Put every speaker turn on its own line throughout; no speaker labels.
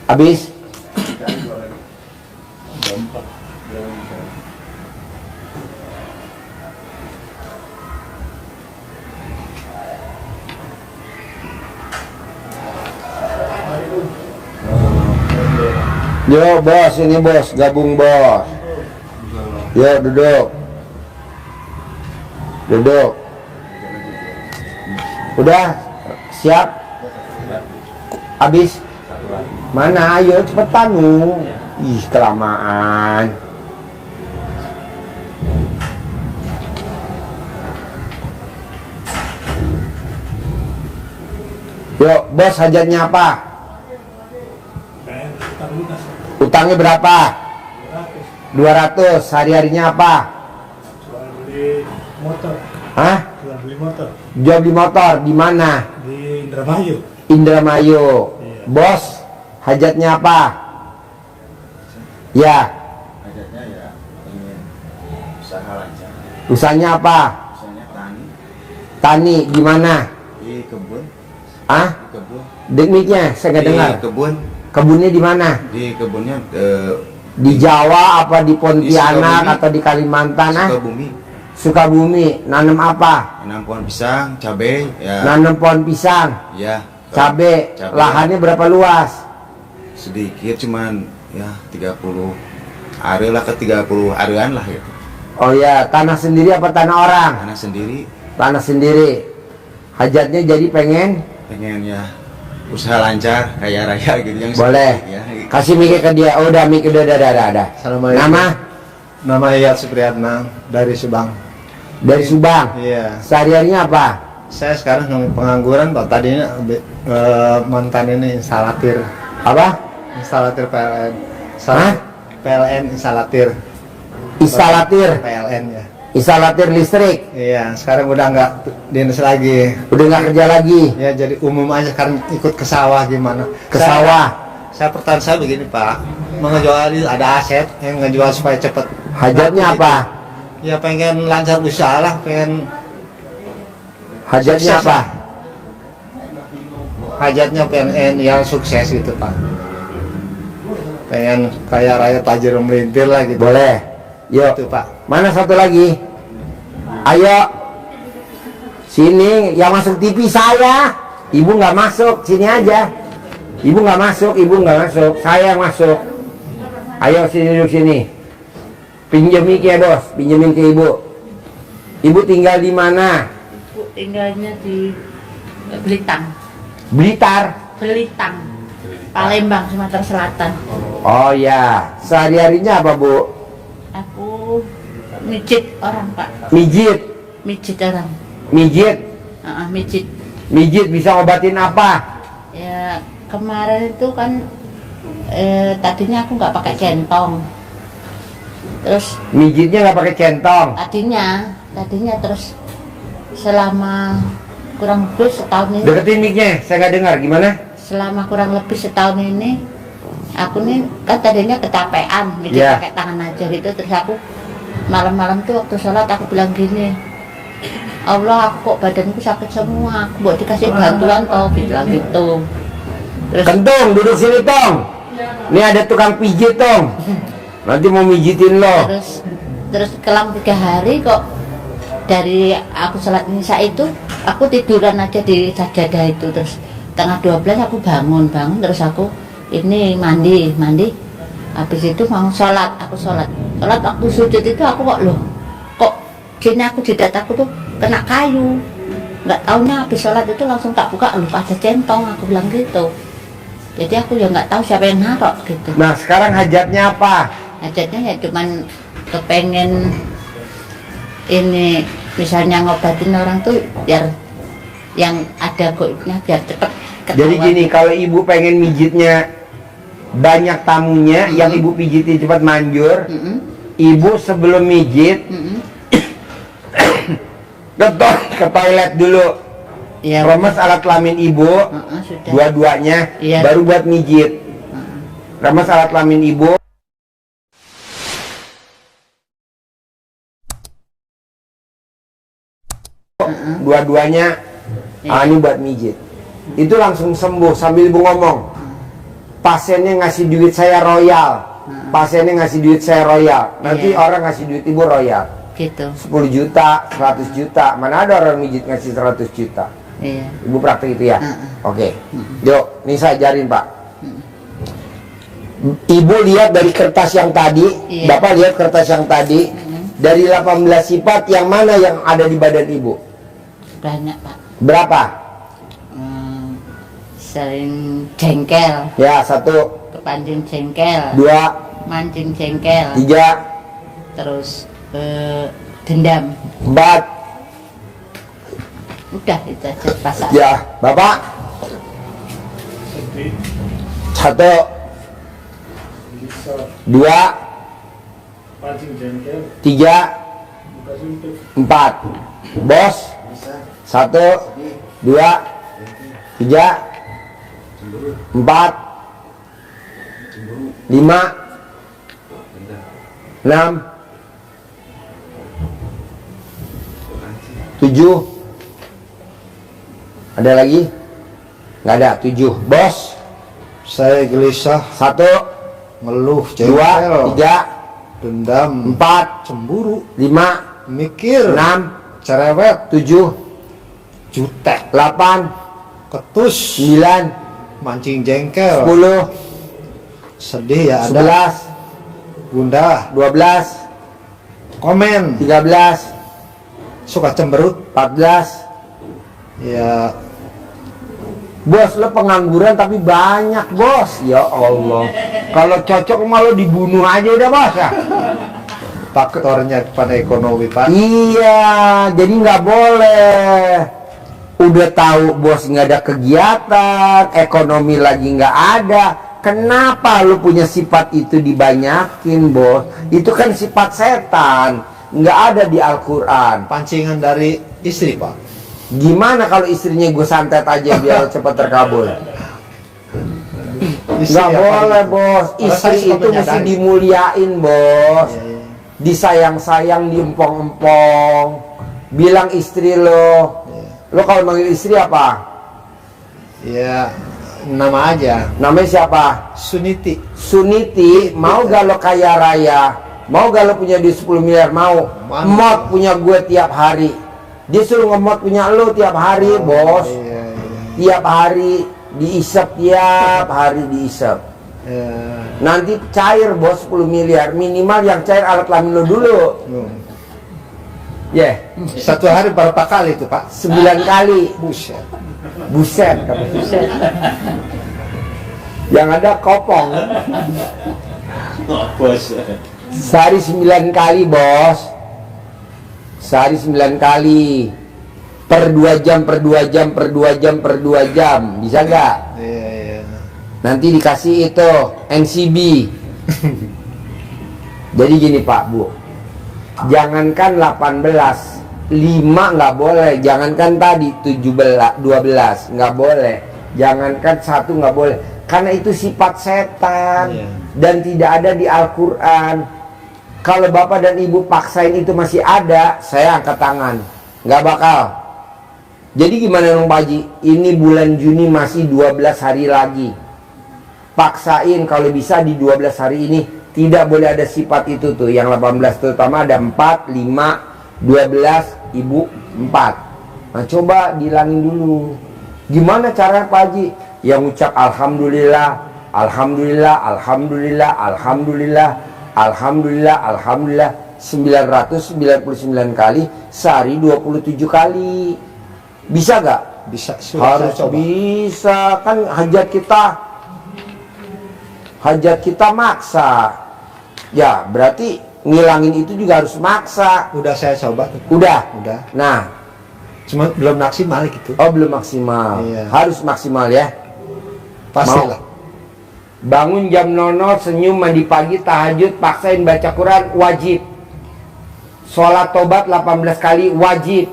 Habis. Yo bos, ini bos, gabung bos. Yo duduk. Duduk. Udah siap? Habis? Mana? Ayo cepetan lu. Ih, kelamaan. Yuk, bos, hajatnya apa? Utangnya berapa? 200. Sehari-harinya apa?
Jual beli motor.
Hah?
Jual beli motor.
Jual beli motor di mana?
Di Indramayu.
Indramayu.
Iya.
Bos, hajatnya apa? Ya.
Hajatnya ya ingin usaha lancar.
Usahanya apa?
Usahanya tani
Tani di mana?
di kebun,
Ah?
di kebun,
Dekniknya saya nggak
di
dengar.
kebun,
Kebunnya di mana?
di kebunnya
Di Jawa apa di Pontianak
Sukabumi.
atau di Kalimantan? Ah?
Sukabumi.
Sukabumi. Nanam apa?
Nanam pohon pisang, cabai, ya,
Nanam pohon pisang,
ya,
cabe.
Cabe.
Lahannya berapa luas?
sedikit cuman ya 30 are lah, ke 30 arean lah gitu.
Oh ya, tanah sendiri apa tanah orang?
Anak sendiri
Tanah sendiri. Hajatnya jadi pengen?
pengen ya usaha lancar, kaya raya gitu yang
Boleh.
sedikit, ya.
Kasih mic ke dia. Oh, udah mic udah.
Assalamualaikum.
Nama?
Nama Iyat Supriyatna dari Subang.
Dari Subang.
Iya.
Sehari-harinya apa?
Saya sekarang pengangguran Pak. Tadinya mantan ini instalatir.
Apa?
Instalatir PLN.
Hah?
PLN instalatir.
Instalatir.
PLN ya.
Instalatir listrik.
Iya, sekarang udah nggak dinas lagi.
Udah nggak kerja lagi.
Ya jadi umum aja sekarang ikut ke sawah gimana?
Ke sawah.
Saya pertanyaan saya begini Pak, mengejual ada aset yang ngejual supaya cepet.
Hajatnya apa?
Ya pengen lancar usaha lah, pengen
Hajatnya
sukses
apa?
lah. Hajatnya pengen yang sukses gitu Pak. Pengen kaya raya tajir melintir lah gitu.
Boleh. Yuk.
Itu Pak.
Mana satu lagi? Ayo. Sini yang masuk TV saya. Ibu nggak masuk, sini aja. Ibu nggak masuk, saya yang masuk. Ayo sini duduk sini. Pinjam mic ya bos, pinjemin ke ibu. Ibu tinggal di mana?
Bu, tinggalnya di Belitang.
Blitar.
Belitang. Palembang, Sumatera Selatan.
Oh ya, sehari-harinya apa bu?
Aku mijit orang, Pak.
Mijit,
Mijit orang.
mijit,
Mijit.
mijit bisa obatin apa?
Ya, kemarin itu kan tadinya aku nggak pakai centong. Terus
Mijitnya nggak pakai centong.
tadinya terus selama kurang lebih setahun ini,
Deketin micnya, saya nggak dengar. Gimana?
selama kurang lebih setahun ini aku nih kan tadinya kecapean, mijit
Yeah.
pakai tangan aja gitu. Terus aku malam-malam tuh waktu sholat aku bilang gini, Allah, aku kok badanku sakit semua, aku mau dikasih bantuan toh, bilang gitu. Terus
Kentung, duduk sini tong. Ini ada tukang pijit tong. Nanti mau mijitin lo.
terus kelang 3 hari kok dari aku sholat isya itu aku tiduran aja di sajadah itu. Terus tengah 12 aku bangun terus aku ini mandi habis itu mau sholat, aku sholat waktu sujud itu aku kok gini, aku di dataku tuh kena kayu, nggak taunya habis sholat itu langsung tak buka ada centong, aku bilang gitu. Jadi aku ya nggak tahu siapa yang narok gitu.
Nah sekarang hajatnya apa?
Hajatnya ya cuman kepengen ini misalnya ngobatin orang tuh biar yang ada goibnya biar cepet ketahuan.
Jadi gini, kalau ibu pengen mijitnya banyak tamunya, yang ibu pijitin cepat manjur. Ibu sebelum mijit ke toilet dulu.
Ya,
Remes alat kelamin ibu,
sudah.
dua-duanya,
Iya.
baru buat mijit. Remes alat kelamin ibu. dua-duanya, ini buat mijit. Itu langsung sembuh sambil ibu ngomong, pasiennya ngasih duit saya royal, pasiennya ngasih duit saya royal, nanti orang ngasih duit ibu royal
gitu.
10 juta, 100 juta, mana ada orang mijit ngasih 100 juta.
Iya.
Ibu praktek itu ya. Oke. Yuk, ini saya ajarin Pak. Ibu lihat dari kertas yang tadi, Bapak lihat kertas yang tadi, dari 18 sifat yang mana yang ada di badan ibu?
Banyak Pak.
Berapa?
Sering jengkel,
Ya, 1,
kepancing jengkel,
2,
mancing jengkel,
3,
terus dendam.
4.
Udah itu aja pasang.
Ya, Bapak. 1, 2, 3, 4. Bos. 1, 2, 3, 4, 5, 6, 7. Ada lagi? Nggak ada. 7. Bos.
Saya gelisah,
1,
ngeluh,
2,
jengkel,
3,
dendam,
4,
cemburu,
5,
mikir,
6,
cerewet,
7,
jutek,
8,
ketus,
9,
mancing jengkel,
10,
sedih ya ada,
11,
gundah,
12,
komen,
13,
suka cemberut,
14.
ya
Bos, lo pengangguran tapi banyak, Bos. Ya Allah. Kalau cocok malu dibunuh aja udah, Bos ya.
faktornya pada ekonomi Pak.
Iya, jadi nggak boleh. Udah tahu bos nggak ada kegiatan, ekonomi lagi nggak ada. Kenapa lu punya sifat itu dibanyakin, bos? Itu kan sifat setan, nggak ada di Al-Quran.
Pancingan dari istri Pak.
Gimana kalau istrinya gue santet aja biar cepat terkabul? Nggak boleh, bos. Istri itu mesti dimuliain, bos. Disayang-sayang, diempong-empong. Bilang istri lo. Lo kalau manggil istri apa?
Ya, nama aja.
Namanya siapa?
Suniti.
Suniti. Mau gak lo kaya raya? Mau gak lo punya di 10 miliar? Mau. Mod punya gue tiap hari. Dia suruh ngemot punya lo tiap hari, bos.
Iya.
Tiap hari diisep, tiap hari diisep. Nanti cair, bos, 10 miliar. Minimal yang cair alat kelamin lo dulu. Ya,
Satu hari berapa kali itu Pak?
9 kali.
Buset.
Buset, kata buset. Yang ada kopong. Sehari 9 kali, bos. Sehari 9 kali. Per 2 jam, per 2 jam, per 2 jam, per 2 jam. Bisa gak?
Iya.
Nanti dikasih itu NCB. Jadi gini Pak, Bu. Jangankan 18, 5 nggak boleh. Jangankan tadi 17, 12 nggak boleh. Jangankan 1 nggak boleh. Karena itu sifat setan dan tidak ada di Al-Quran. Kalau bapak dan ibu paksain itu masih ada, saya angkat tangan. Nggak bakal. Jadi gimana dong Pak Haji? Ini bulan Juni masih 12 hari lagi. Paksain kalau bisa di 12 hari ini. Tidak boleh ada sifat itu tuh. Yang 18 terutama ada 4, 5, 12, ibu 4. Nah coba dihilangin dulu. Gimana cara Pak Haji? Yang ucap Alhamdulillah, Alhamdulillah, Alhamdulillah, Alhamdulillah, Alhamdulillah, Alhamdulillah 999 kali, sehari 27 kali. Bisa gak?
Bisa.
Harus bisa. Kan hajat kita maksa. Ya berarti ngilangin itu juga harus maksa.
Udah saya coba.
Udah? Nah,
cuma belum maksimal gitu.
oh belum maksimal.
Iya.
Harus maksimal ya.
Pastilah.
Bangun jam 00, senyum, mandi pagi, tahajud, paksain baca Quran, wajib. Sholat tobat 18 kali, wajib.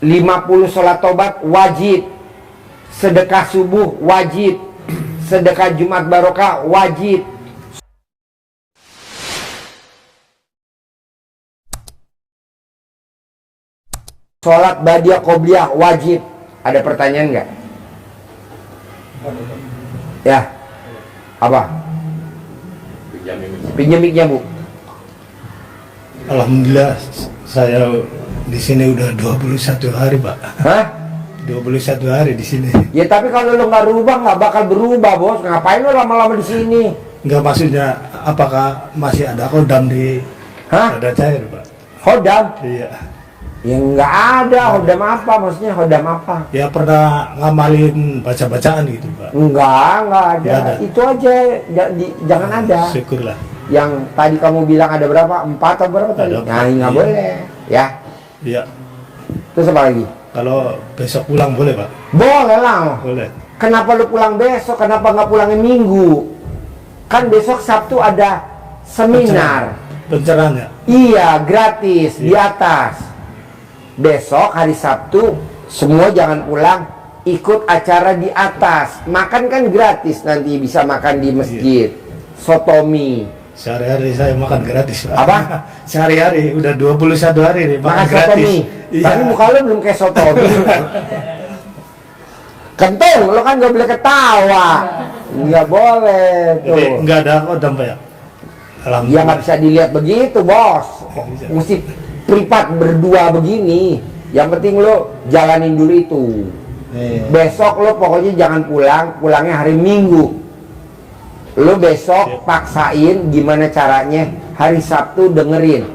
50 sholat tobat, wajib. Sedekah subuh, wajib. Sedekah Jumat Barokah, wajib. sholat badiah qobliyah wajib. Ada pertanyaan nggak? Ya, apa? Pinjam mic-nya, Bu.
Alhamdulillah saya di sini udah 21 hari, Pak.
Hah?
21 hari di sini.
Ya tapi kalau lo nggak rubah nggak bakal berubah, Bos. Ngapain lo lama-lama di sini?
Enggak, maksudnya apakah masih ada kodam di
Hah?
ada cair, Pak?
Hodam?
Iya.
Ya nggak ada. Hodam apa? Maksudnya hodam apa?
Ya pernah ngamalin baca-bacaan gitu, Pak.
Nggak ada.
Nggak ada.
Itu aja, jangan ada.
Syukurlah.
Yang tadi kamu bilang ada berapa? 4 atau berapa tadi?
Ada 4,
Nah, nggak
iya.
boleh, ya.
Iya.
Terus apa lagi?
Kalau besok pulang boleh, Pak?
Boleh lah.
Boleh.
Kenapa lu pulang besok? Kenapa nggak pulangnya Minggu? Kan besok Sabtu ada seminar.
Pencerahannya.
Iya, gratis di atas. Besok hari Sabtu semua jangan pulang, ikut acara di atas. Makan kan gratis, nanti bisa makan di masjid. Sotomi.
Sehari-hari saya makan gratis, Pak.
Apa?
Sehari-hari udah 21 hari nih
Makan
makan gratis.
sotomi.
Iya.
Tapi muka lu belum kayak sotomi. Kentung, lo kan gak boleh ketawa. Nggak boleh
Jadi
tuh.
enggak ada kodam, Pak ya?
Ya
Alhamdulillah.
nggak bisa dilihat begitu, Bos. Mesti privat berdua begini. Yang penting lo jalanin dulu itu.
Iya.
Besok lo pokoknya jangan pulang, pulangnya hari Minggu. Lo besok paksain gimana caranya hari Sabtu dengerin.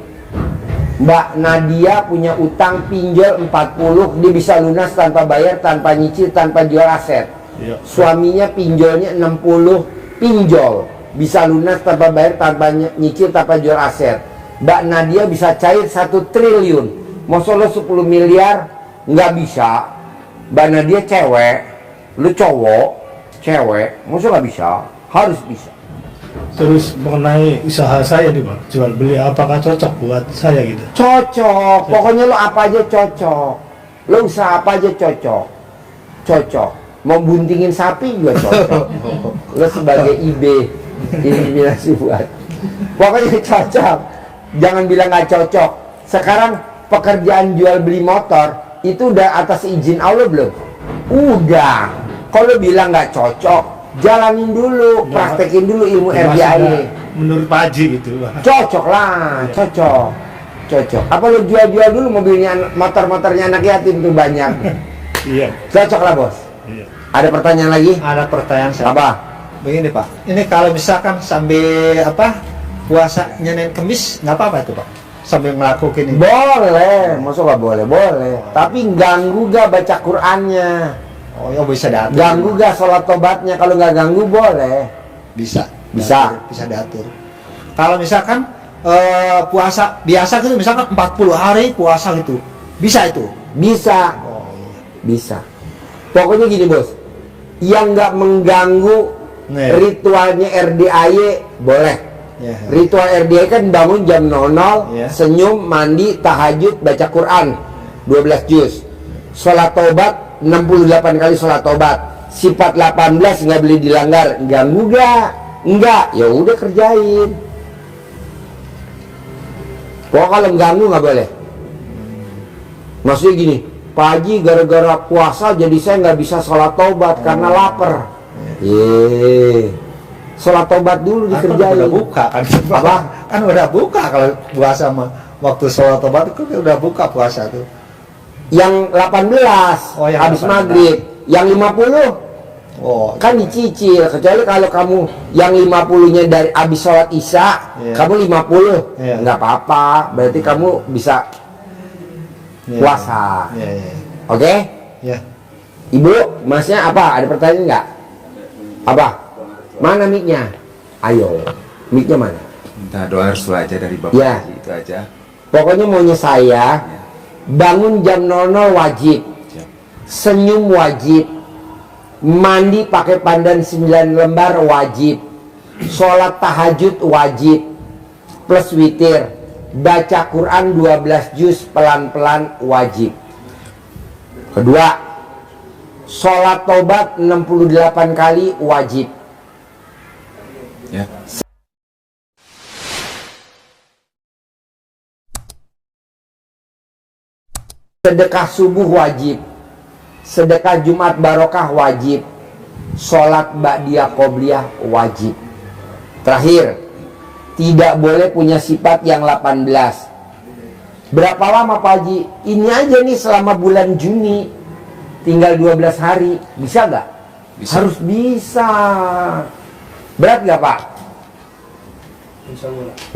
Mbak Nadia punya utang pinjol 40, dia bisa lunas tanpa bayar, tanpa nyicil, tanpa jual aset.
Iya.
Suaminya pinjolnya 60, pinjol bisa lunas tanpa bayar, tanpa nyicil, tanpa jual aset. Mbak Nadia bisa cair 1 triliun. Masa lo 10 miliar nggak bisa? Mbak Nadia cewek, lu cowok, cewek, masa nggak bisa? Harus bisa.
Terus mengenai usaha saya nih, Pak, jual beli, apakah cocok buat saya gitu?
Cocok, pokoknya lo apa aja cocok. Lo usaha apa aja cocok. Cocok. Mau buntingin sapi juga cocok. Lo sebagai IB, inspirasi buat. Pokoknya cocok. Jangan bilang nggak cocok. Sekarang pekerjaan jual beli motor itu udah atas izin Allah belum? Udah. Kalau bilang nggak cocok, jalanin dulu, praktekin dulu ilmu RDIY.
Menurut Pak Haji gitu, Pak.
Cocok lah, cocok. Cocok. Apa lo jual-jual dulu mobilnya, motor-motornya anak yatim tuh banyak.
Iya.
Cocok lah, Bos.
Iya.
Ada pertanyaan lagi?
Ada pertanyaan saya.
Apa?
Begini, Pak. Ini kalau misalkan sambil puasa Senin Kemis nggak apa-apa itu, Pak? Sambil ngelakuin ini.
Boleh, maksud nggak boleh? Boleh. Tapi ganggu gak baca Qur'annya?
Oh, ya bisa diatur.
Ganggu gak sholat tobatnya? Kalau nggak ganggu boleh.
Bisa.
Bisa.
Bisa diatur. Kalau misalkan puasa biasa gitu, misalkan 40 hari puasa gitu. Bisa itu.
Bisa.
Oh, iya.
Bisa. Pokoknya gini, Bos. Yang nggak mengganggu
Nih.
ritualnya RDIY boleh.
Ya.
Ritual RDIY kan bangun jam 00,
Ya.
senyum, mandi, tahajud, baca Quran 12 juz. Sholat tobat 68 kali sholat tobat. Sifat 18 nggak boleh dilanggar. Ganggu gak? Enggak. Ya udah kerjain. Pokoknya kalau ganggu nggak boleh. Maksudnya gini, Pak Haji gara-gara puasa jadi saya nggak bisa sholat tobat karena lapar. Sholat tobat dulu
Kan
dikerjain.
udah buka kan?
Apa?
Kan udah buka kalau puasa mah. Waktu sholat tobat itu udah buka puasa tuh.
Yang 18
Oh, yang
habis
18.
maghrib. Yang 50
Oh,
kan dicicil. Kecuali kalau kamu yang 50-nya dari habis sholat isya,
Iya.
kamu 50
Iya.
nggak apa-apa. Berarti kamu bisa
iya.
puasa.
Iya, iya.
Oke?
Iya.
Ibu, masnya apa? Ada pertanyaan nggak? Apa? Mana mic-nya? Ayo, mic-nya mana?
Minta doa restu aja dari Bapak
Ya.
Haji, itu aja.
Pokoknya maunya saya, bangun jam 00 wajib,
Siap.
senyum wajib, mandi pakai pandan 9 lembar wajib, sholat tahajud wajib, plus witir, baca Quran 12 juz pelan-pelan wajib. Kedua, sholat tobat 68 kali wajib.
Ya.
Sedekah subuh wajib, sedekah Jumat barokah wajib, sholat ba'diyah qobliyah wajib. Terakhir, tidak boleh punya sifat yang 18. Berapa lama Pak Haji? Ini aja nih selama bulan Juni, tinggal 12 hari, bisa nggak?
Bisa.
Harus bisa. Berat nggak Pak?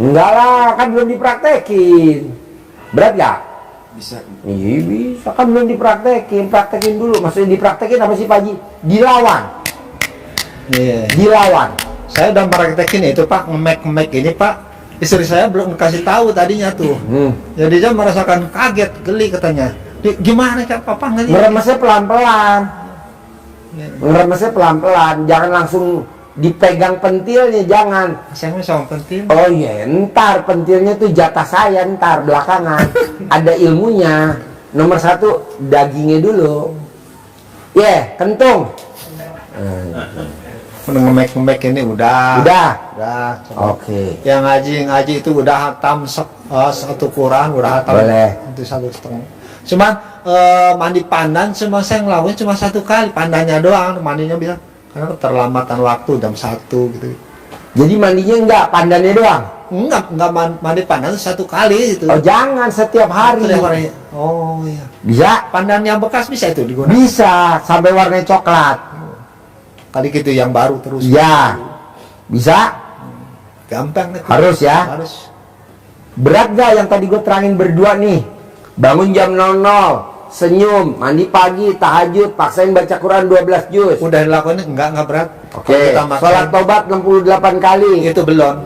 Enggak lah, kan belum dipraktekin. Berat nggak?
Bisa.
Iya bisa, kan belum dipraktekin. Praktekin dulu. Maksudnya dipraktekin apa sih Pak Haji? Dilawan.
Iya.
Dilawan.
Saya udah meraktekin itu Pak, ngemek ini Pak. Istri saya belum kasih tahu tadinya tuh. Jadi dia merasakan kaget, geli katanya. Gimana Kak Papa ngerti?
Ngeremesnya pelan-pelan. Ngeremesnya pelan-pelan. Jangan langsung dipegang pentilnya, jangan.
Saya sama penting.
Oh iya, ntar pentilnya tuh jatah saya, ntar belakangan. Ada ilmunya. Nomor 1, dagingnya dulu. Kentung.
Ngemek ini udah.
Udah.
Oke.
Oke.
Yang ngaji itu udah hatam satu Quran, udah hatam.
Boleh.
Itu 1,5. Cuman mandi pandan cuma saya ngelakuin cuma 1 kali, pandannya doang, mandinya bilang karena keterlambatan waktu jam 1 gitu.
Jadi mandinya enggak, pandannya doang.
Enggak mandi pandan 1 kali itu.
Oh jangan setiap hari.
Setiap hari. Oh iya.
Bisa?
Pandan yang bekas bisa itu digunakan.
Bisa sampai warnanya coklat.
Kali gitu yang baru terus.
Iya. Bisa?
Gampang itu.
Harus ya?
Harus.
Berat gak yang tadi gue terangin berdua nih? Bangun jam 00, senyum, mandi pagi, tahajud, paksain baca Quran 12 juz.
Udah dilakuin enggak berat.
Oke,
Kalau kita makan,
sholat tobat 68 kali.
itu belum.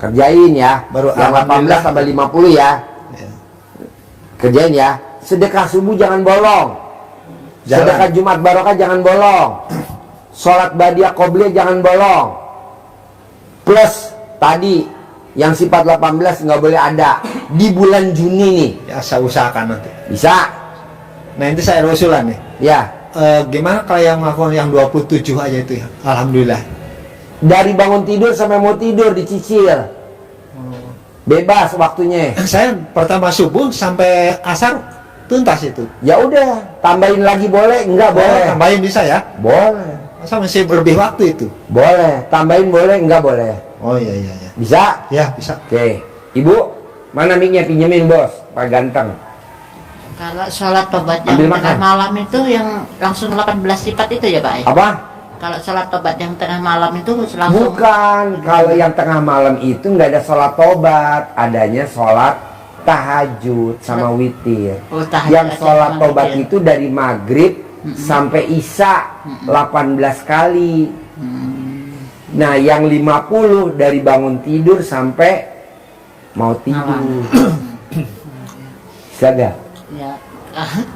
Kerjain ya.
Baru
yang 18
alhamdulillah.
tambah 50 ya.
Ya.
Kerjain ya. Sedekah subuh jangan bolong.
Jangan.
Sedekah Jumat barokah jangan bolong. Sholat ba'diyah qobliyah jangan bolong. Plus tadi yang sifat 18 nggak boleh ada di bulan Juni nih.
Ya saya usahakan nanti.
Bisa?
Nah itu saya usulan nih.
Ya.
Gimana kalau yang melakukan yang 27 aja itu ya? Alhamdulillah.
Dari bangun tidur sampai mau tidur dicicil. Bebas waktunya.
Saya pertama subuh sampai asar tuntas itu.
Ya udah, tambahin lagi boleh? Enggak boleh.
Tambahin bisa ya?
Boleh.
Masa masih berlebih waktu itu?
Boleh. Tambahin boleh? Enggak boleh.
Oh iya.
Bisa?
Ya bisa.
Oke. Ibu, mana mic-nya? Pinjemin bos, Pak Ganteng.
Kalau sholat tobat
Ambil
yang
makan.
tengah malam itu yang langsung 18 sifat itu ya Pak ya?
Apa?
Kalau sholat tobat yang tengah malam itu langsung
Bukan. Kalau yang tengah malam itu nggak ada sholat tobat, adanya sholat tahajud sama witir.
Oh, tahajud
Yang
aja
sholat
sama
tobat
witir.
itu dari maghrib sampai isya 18 kali. Nah, yang 50 dari bangun tidur sampai mau tidur. Bisa gak?
ya.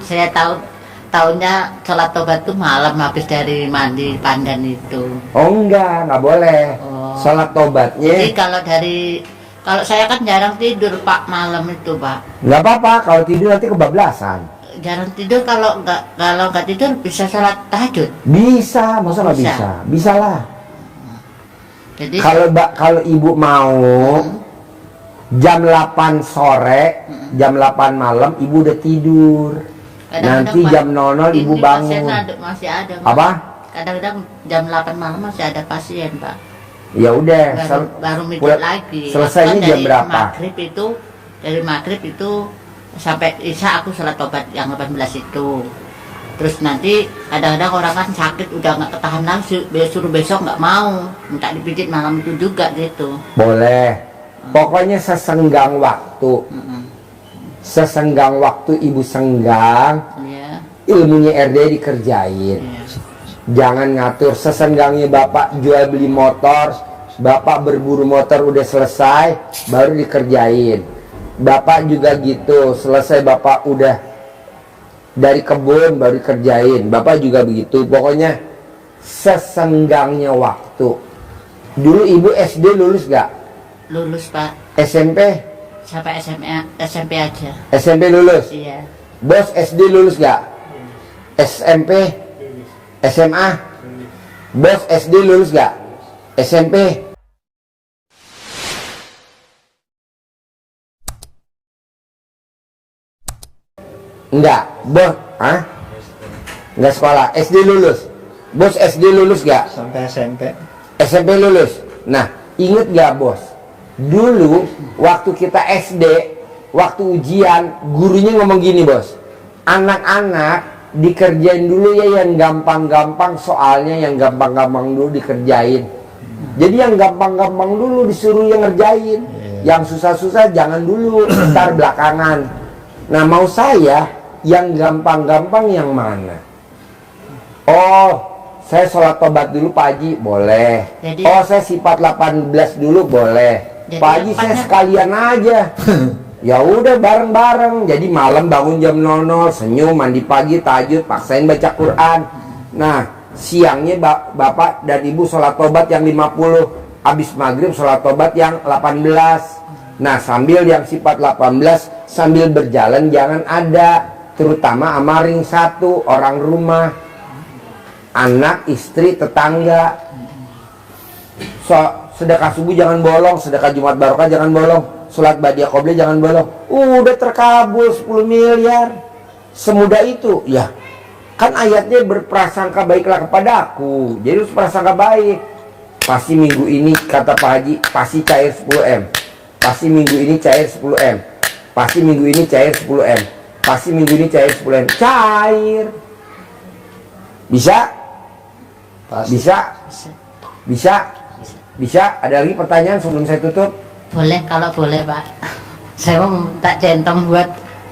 Saya tahunya sholat tobat itu malam habis dari mandi pandan itu.
Oh enggak boleh.
Oh.
Sholat
Jadi
tobatnya
kalau saya kan jarang tidur Pak malam itu Pak.
nggak apa-apa. Kalau tidur nanti kebablasan.
Jarang tidur kalau nggak tidur bisa sholat tahajud.
Bisa, masa nggak
Bisa.
bisa? Bisa lah.
Jadi
Kalau ibu mau jam 8 sore, jam 8 malam ibu udah tidur.
kadang-kadang,
Nanti
Pak,
jam 00 ibu
ini
bangun.
pasien masih ada Pak.
Apa?
Kadang-kadang jam 8 malam masih ada pasien Pak.
Ya udah,
Baru midnight
pulang-
lagi.
selesainya
Aku kan
jam
dari
berapa?
Dari maghrib itu sampai isya aku sholat tobat yang 18 itu. Terus nanti kadang-kadang orang kan sakit udah nggak ketahan lagi, suruh besok nggak mau, minta dipijit malam itu juga gitu.
boleh. Pokoknya sesenggang waktu. Sesenggang waktu ibu senggang,
Ya,
ilmunya RD dikerjain.
ya.
Jangan ngatur. Sesenggangnya bapak jual beli motor, bapak berburu motor udah selesai, baru dikerjain. Bapak juga gitu, selesai bapak udah dari kebun baru dikerjain. Bapak juga begitu. Pokoknya sesenggangnya waktu. Dulu ibu SD lulus gak?
Lulus Pak,
SMP?
sampai SMP aja.
SMP lulus?
Iya.
Bos SD lulus gak? SMP? SMA? Bos SD lulus gak? SMP? Enggak, bos, enggak sekolah, SD lulus. Bos SD lulus gak?
Sampai SMP.
SMP lulus. Nah, inget gak bos? Dulu waktu kita SD, waktu ujian, gurunya ngomong gini bos. Anak-anak dikerjain dulu ya yang gampang-gampang, soalnya yang gampang-gampang dulu dikerjain. Jadi yang gampang-gampang dulu disuruh yang ngerjain. Yang susah-susah jangan dulu, ntar belakangan. Nah, mau saya yang gampang-gampang yang mana? Oh, saya sholat tobat dulu Pak Haji, boleh.
Jadi,
oh, saya sifat 18 dulu, boleh.
Jadi
Pak Haji saya sekalian aja. Ya udah bareng-bareng. Jadi malam bangun jam 00, senyum, mandi pagi, tahajud, paksain baca Quran. Nah, siangnya Bapak dan Ibu sholat tobat yang 50. Habis maghrib sholat tobat yang 18. Nah, sambil yang sifat 18, sambil berjalan jangan ada, terutama amaring satu, orang rumah, anak, istri, tetangga. Sedekah subuh jangan bolong, sedekah Jumat Barokah jangan bolong, sholat Badiah Qobliyah jangan bolong. Udah terkabul 10 miliar. Semudah itu. Ya, kan ayatnya berprasangka baiklah kepada aku. Jadi harus prasangka baik. Pasti minggu ini, kata Pak Haji, pasti cair 10M. Pasti minggu ini cair 10M. Pasti minggu ini cair 10M. Pasti minggu ini cair 10M. Cair. Bisa?
Pasti.
Bisa? Bisa? Bisa? Ada lagi pertanyaan sebelum saya tutup?
boleh kalau boleh Pak. Saya mau minta centong buat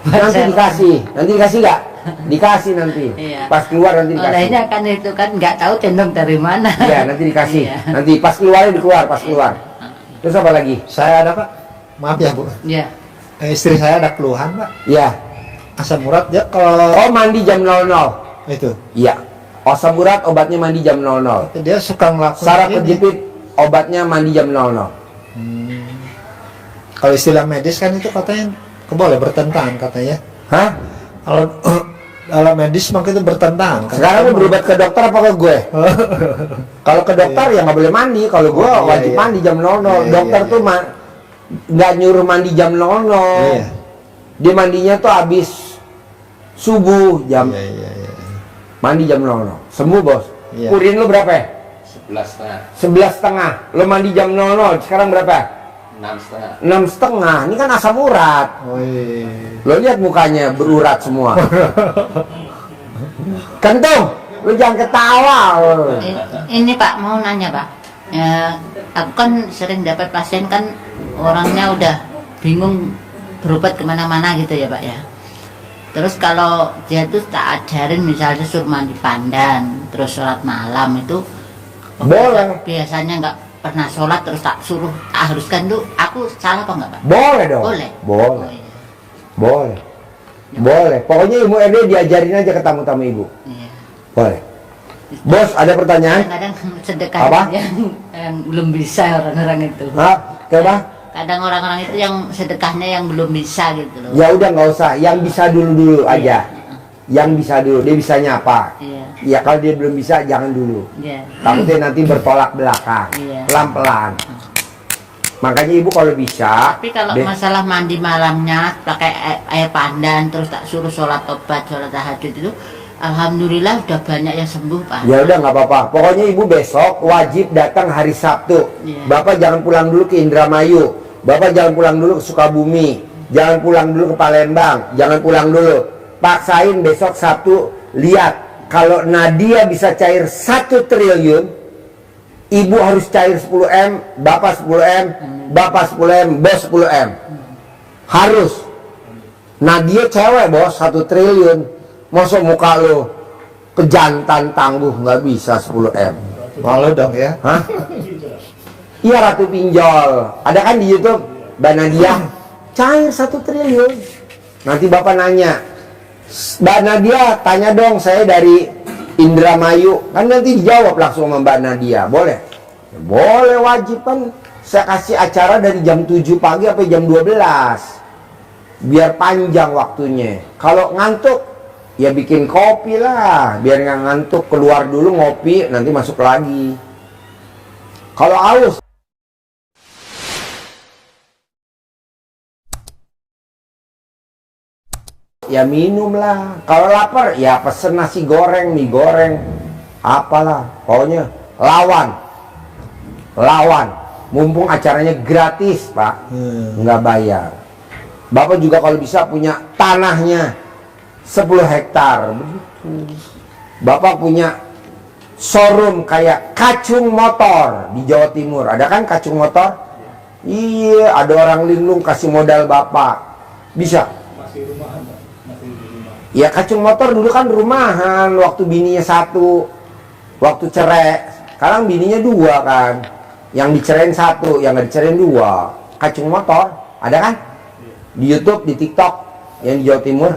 Nanti
saya.
dikasih. Nanti dikasih nggak? Dikasih nanti.
Iya.
Pas keluar nanti dikasih.
Olehnya kan itu kan nggak tahu centong dari mana.
Iya, nanti dikasih.
Iya.
Nanti pas keluarnya dikeluar, pas keluar. Terus apa lagi?
Saya ada Pak, maaf ya Bu,
Iya.
istri saya ada keluhan Pak,
Iya.
asam urat dia kalau
Oh, mandi jam 00.
itu
Iya. Asam urat obatnya mandi jam 00.
dia suka ngelakuin
Saraf
ini.
kejepit obatnya mandi jam 00.
Kalau istilah medis kan itu katanya boleh bertentangan katanya.
Hah?
Kalau dalam medis maka itu bertentangan.
Sekarang lu berobat ke dokter apa ke gue? Kalau ke dokter ya nggak boleh mandi. Kalau gue
Oh, iya,
wajib
iya.
mandi jam 00.
Iya,
Dokter
iya,
tuh
iya.
nggak nyuruh mandi jam 00.
Iya.
Dia mandinya tuh habis subuh jam
Iya, iya, iya.
mandi jam 00. Sembuh bos.
Iya.
Urin lu berapa?
11,5,
11,5. Lo mandi jam 00. Sekarang berapa?
6,5.
6,5. Ini kan asam urat.
Oh, iya.
Lo lihat mukanya berurat semua. Kentung, lo jangan ketawa. lo.
Ini Pak mau nanya Pak. Aku kan sering dapat pasien kan orangnya udah bingung berobat kemana-mana gitu ya Pak ya. Terus kalau dia tuh tak ajarin misalnya suruh mandi pandan, terus sholat malam itu
Boleh.
biasanya nggak pernah sholat terus tak suruh tak haruskan tuh, aku salah apa nggak Pak?
Boleh dong.
Boleh.
Boleh.
Oh, iya.
Boleh. Boleh. Pokoknya ibu RD diajarin aja ke tamu-tamu ibu.
Iya.
Boleh. Bos, ada pertanyaan?
Kadang sedekah
Apa?
yang belum bisa orang-orang itu.
Hah? Coba?
Kadang orang-orang itu yang sedekahnya yang belum bisa gitu loh.
Ya udah nggak usah. Yang bisa dulu aja. Yang bisa dulu. Dia bisanya apa?
Iya.
Ya kalau dia belum bisa jangan dulu.
Iya.
Takutnya nanti bertolak belakang.
Iya.
Pelan-pelan. Makanya ibu kalau bisa.
Tapi kalau
deh,
masalah mandi malamnya pakai air pandan terus tak suruh sholat tobat, sholat tahajud itu, alhamdulillah udah banyak yang sembuh Pak.
ya udah nggak apa-apa. Pokoknya ibu besok wajib datang hari Sabtu.
Iya.
Bapak jangan pulang dulu ke Indramayu. Bapak jangan pulang dulu ke Sukabumi. Jangan pulang dulu ke Palembang. Jangan pulang dulu. Paksain besok Sabtu. Lihat kalau Nadia bisa cair 1 triliun, ibu harus cair 10M, bapak 10M, bapak 10M, bos 10M. Harus. Nadia cewek bos 1 triliun. Masa muka lo kejantan tangguh nggak bisa 10M.
Malu dong ya.
Hah? Iya Ratu Pinjol. Ada kan di YouTube Mbak Nadia cair 1 triliun. Nanti bapak nanya, Mbak Nadia tanya dong, saya dari Indramayu. Kan nanti dijawab langsung sama Mbak Nadia. Boleh? Boleh, wajib kan. Saya kasih acara dari jam 7 pagi sampai jam 12. Biar panjang waktunya. Kalau ngantuk ya bikin kopi lah. Biar nggak ngantuk, keluar dulu ngopi, nanti masuk lagi. Kalau haus ya minum lah. Kalau lapar, ya pesen nasi goreng, mie goreng, apalah. Pokoknya lawan. Mumpung acaranya gratis, Pak. Nggak bayar. Bapak juga kalau bisa punya tanahnya 10 hektar. Begitu. Bapak punya showroom kayak Kacung Motor di Jawa Timur. Ada kan Kacung Motor? Iya, ada orang linglung kasih modal Bapak. Bisa?
Masih rumahan, Pak. Masih di rumah.
Ya Kacung Motor dulu kan rumahan. Waktu bininya 1. Waktu cerai. Sekarang bininya 2 kan. Yang dicerain 1, yang nggak dicerain 2. Kacung Motor. Ada kan? Di YouTube, di TikTok. Yang di Jawa Timur.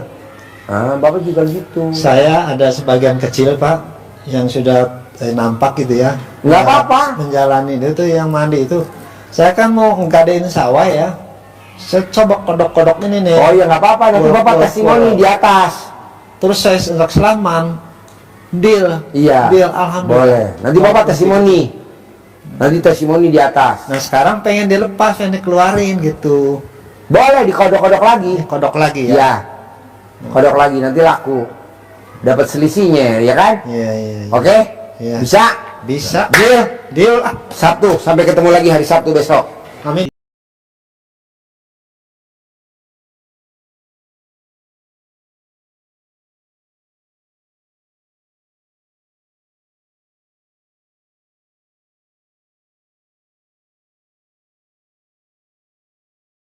Ah, Bapak juga gitu.
Saya ada sebagian kecil Pak yang sudah nampak gitu ya.
Nggak apa-apa.
Menjalani itu yang mandi itu. Saya kan mau nggadein sawah ya. Saya coba kodok-kodok ini nih.
Oh ya nggak apa-apa. Nanti
Pur-
Bapak
pur-
testimoni
pur-
di atas.
Terus saya sejak selaman. Deal.
Iya.
Deal, alhamdulillah.
Boleh. Nanti Bapak testimoni. Nanti testimoni di atas.
Nah sekarang pengen dilepas, pengen dikeluarin gitu.
Boleh dikodok-kodok lagi.
Kodok lagi ya.
Iya. Kodok lagi nanti laku. Dapat selisihnya, ya kan?
Iya, iya. Iya.
Oke?
Iya.
Bisa?
Bisa.
Deal?
Deal. Ah.
Sabtu. Sampai ketemu lagi hari Sabtu besok.
Amin.